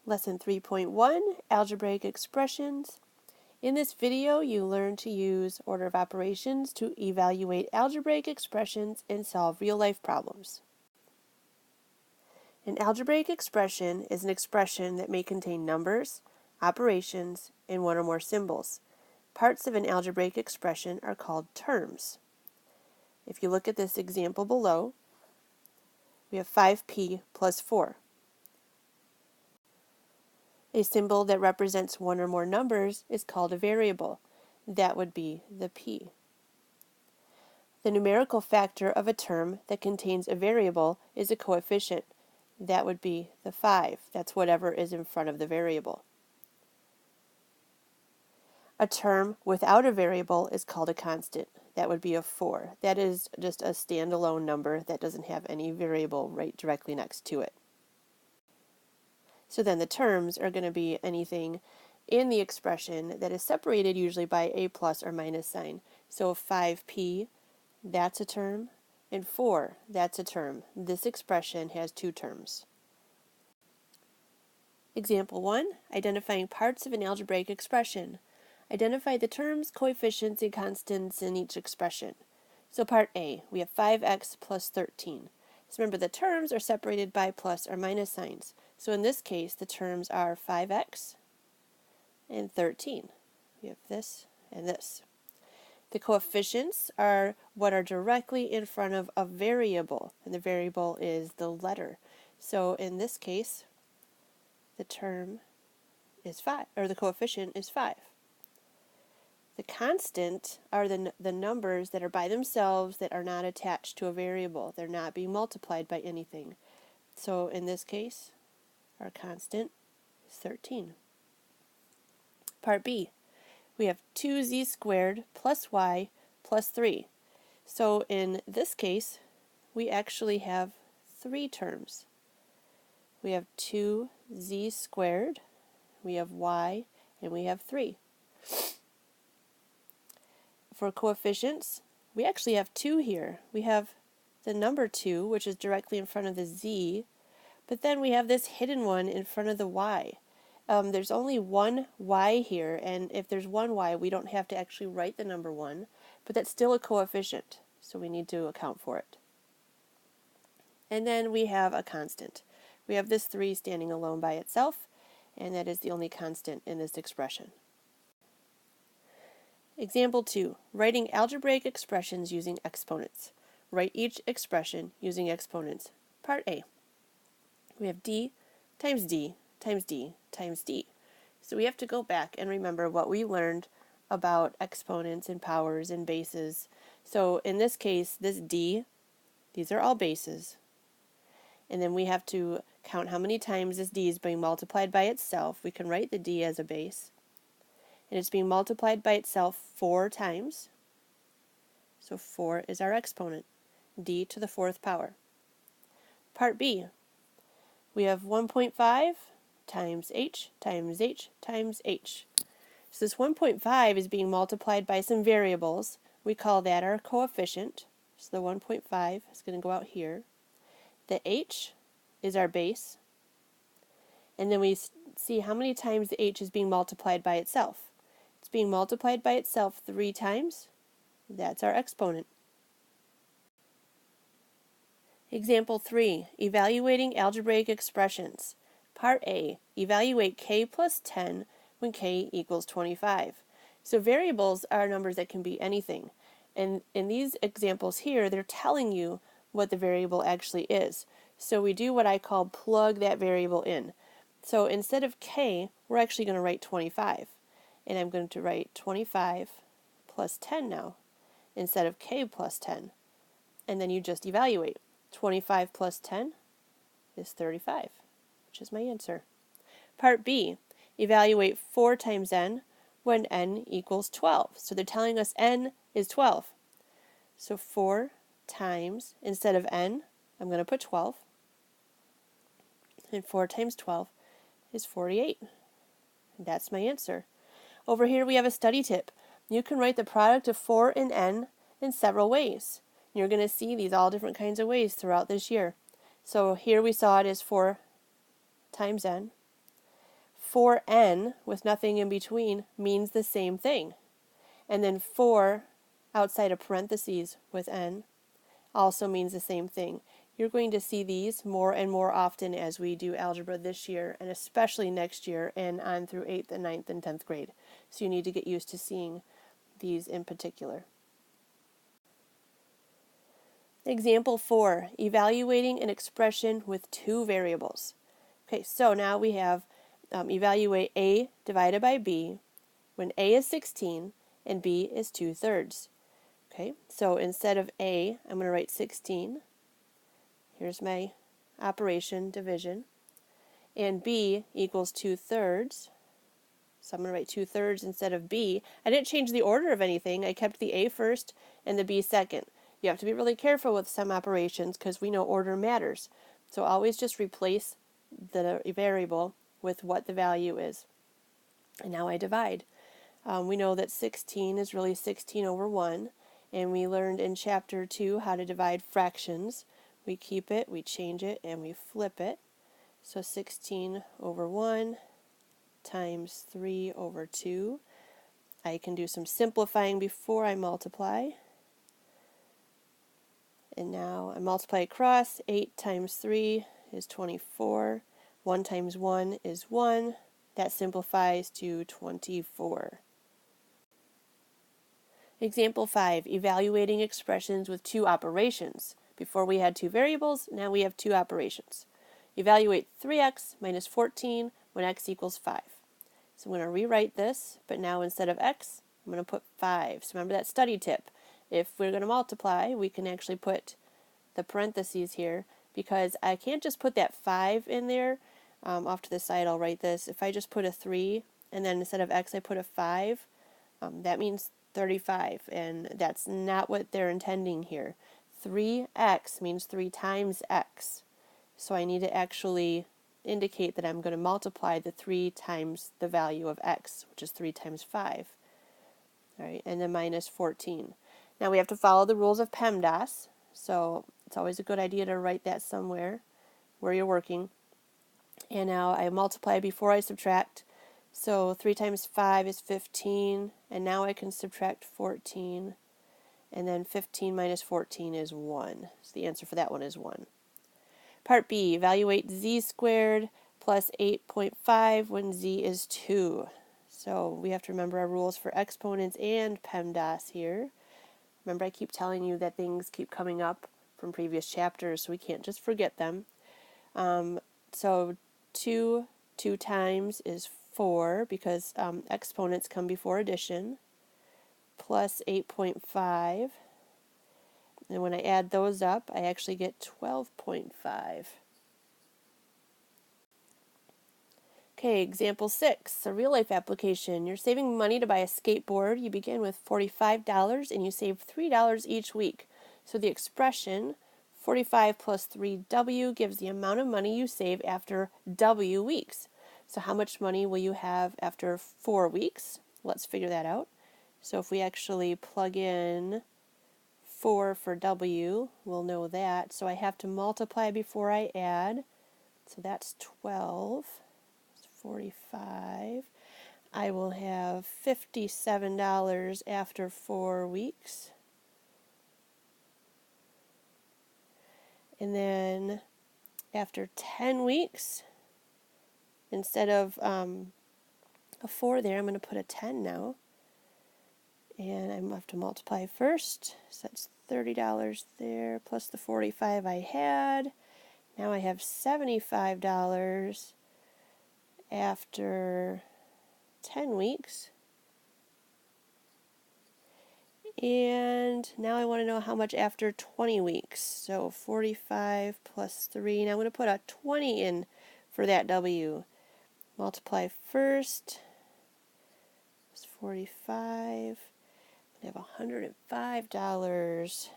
Lesson 3.1, Algebraic Expressions. In this video, you learn to use order of operations to evaluate algebraic expressions and solve real-life problems. An algebraic expression is an expression that may contain numbers, operations, and one or more symbols. Parts of an algebraic expression are called terms. If you look at this example below, we have 5p plus 4. A symbol that represents one or more numbers is called a variable. That would be the p. The numerical factor of a term that contains a variable is a coefficient. That would be the 5. That's whatever is in front of the variable. A term without a variable is called a constant. That would be a 4. That is just a standalone number that doesn't have any variable right directly next to it. So then the terms are going to be anything in the expression that is separated usually by a plus or minus sign. So 5p, that's a term, and 4, that's a term. This expression has two terms. Example 1, identifying parts of an algebraic expression. Identify the terms, coefficients, and constants in each expression. So part A, we have 5x plus 13. So remember, the terms are separated by plus or minus signs. So in this case, the terms are 5x and 13. We have this and this. The coefficients are what are directly in front of a variable, and the variable is the letter. So in this case, the term is 5, or the coefficient is 5. The constant are the numbers that are by themselves that are not attached to a variable. They're not being multiplied by anything. So in this case, our constant is 13. Part B, we have 2z squared plus y plus 3. So in this case, we actually have three terms. We have 2z squared, we have y, and we have 3. For coefficients, we actually have 2 here. We have the number 2, which is directly in front of the z, but then we have this hidden one in front of the y. There's only one y here, and if there's one y, we don't have to actually write the number 1, but that's still a coefficient, so we need to account for it. And then we have a constant. We have this 3 standing alone by itself, and that is the only constant in this expression. Example 2, writing algebraic expressions using exponents. Write each expression using exponents. Part A. We have d times d times d times d. So we have to go back and remember what we learned about exponents and powers and bases. So in this case, this d, these are all bases. And then we have to count how many times this d is being multiplied by itself. We can write the d as a base. And it's being multiplied by itself 4 times. So 4 is our exponent, d to the 4th power. Part B, we have 1.5 times h times h times h. So this 1.5 is being multiplied by some variables. We call that our coefficient. So the 1.5 is going to go out here. The h is our base. And then we see how many times the h is being multiplied by itself. It's being multiplied by itself 3 times. That's our exponent. Example 3, evaluating algebraic expressions. Part A, evaluate k plus 10 when k equals 25. So variables are numbers that can be anything. And in these examples here, they're telling you what the variable actually is. So we do what I call plug that variable in. So instead of k, we're actually going to write 25. And I'm going to write 25 plus 10 now, instead of k plus 10. And then you just evaluate. 25 plus 10 is 35, which is my answer. Part B, evaluate 4 times n when n equals 12. So they're telling us n is 12. So 4 times, instead of n, I'm going to put 12. And 4 times 12 is 48. And that's my answer. Over here we have a study tip. You can write the product of 4 and n in several ways. You're going to see these all different kinds of ways throughout this year. So here we saw it as 4 times n. 4n with nothing in between means the same thing. And then 4 outside of parentheses with n also means the same thing. You're going to see these more and more often as we do algebra this year, and especially next year and on through 8th and 9th and 10th grade. So you need to get used to seeing these in particular. Example 4, evaluating an expression with two variables. Okay, so now we have evaluate a divided by b when a is 16 and b is 2/3. Okay, so instead of a, I'm going to write 16. Here's my operation, division. And b equals 2/3. So I'm going to write 2/3 instead of b. I didn't change the order of anything. I kept the a first and the b second. You have to be really careful with some operations because we know order matters. So always just replace the variable with what the value is. And now I divide. We know that 16 is really 16 over 1. And we learned in chapter 2 how to divide fractions. We keep it, we change it, and we flip it. So 16 over 1 times 3 over 2. I can do some simplifying before I multiply. And now I multiply across. 8 times 3 is 24. 1 times 1 is 1. That simplifies to 24. Example 5, evaluating expressions with two operations. Before we had two variables, now we have two operations. Evaluate 3x minus 14 when x equals 5. So I'm going to rewrite this, but now instead of x, I'm going to put 5. So remember that study tip. If we're going to multiply, we can actually put the parentheses here because I can't just put that 5 in there. Off to the side, I'll write this. If I just put a 3 and then instead of x, I put a 5, that means 35, and that's not what they're intending here. 3x means 3 times x. So I need to actually indicate that I'm going to multiply the 3 times the value of x, which is 3 times 5. All right, and then minus 14. Now we have to follow the rules of PEMDAS, so it's always a good idea to write that somewhere where you're working. And now I multiply before I subtract. So 3 times 5 is 15, and now I can subtract 14, and then 15 minus 14 is 1. So the answer for that one is 1. Part B, evaluate z squared plus 8.5 when z is 2. So we have to remember our rules for exponents and PEMDAS here. Remember, I keep telling you that things keep coming up from previous chapters, so we can't just forget them. So 2 times is 4 because exponents come before addition, plus 8.5. And when I add those up, I actually get 12.5. Okay, example 6, a real-life application. You're saving money to buy a skateboard. You begin with $45 and you save $3 each week. So the expression 45 plus 3W gives the amount of money you save after W weeks. So how much money will you have after 4 weeks? Let's figure that out. So if we actually plug in 4 for W, we'll know that. So I have to multiply before I add. So that's 12. 45. I will have $57 after 4 weeks. And then after 10 weeks, instead of a 4 there, I'm going to put a 10 now. And I have to multiply first. So that's $30 there plus the 45 I had. Now I have $75 after 10 weeks. And now I want to know how much after 20 weeks. So 45 plus 3. Now I'm going to put a 20 in for that W. Multiply first. It's 45. I have $105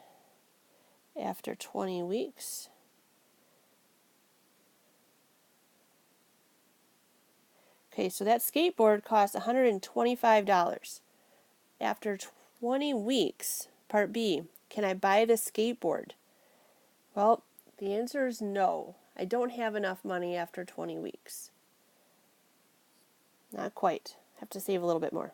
after 20 weeks. Okay, so that skateboard costs $125. After 20 weeks, part B, can I buy the skateboard? Well, the answer is no. I don't have enough money after 20 weeks. Not quite. Have to save a little bit more.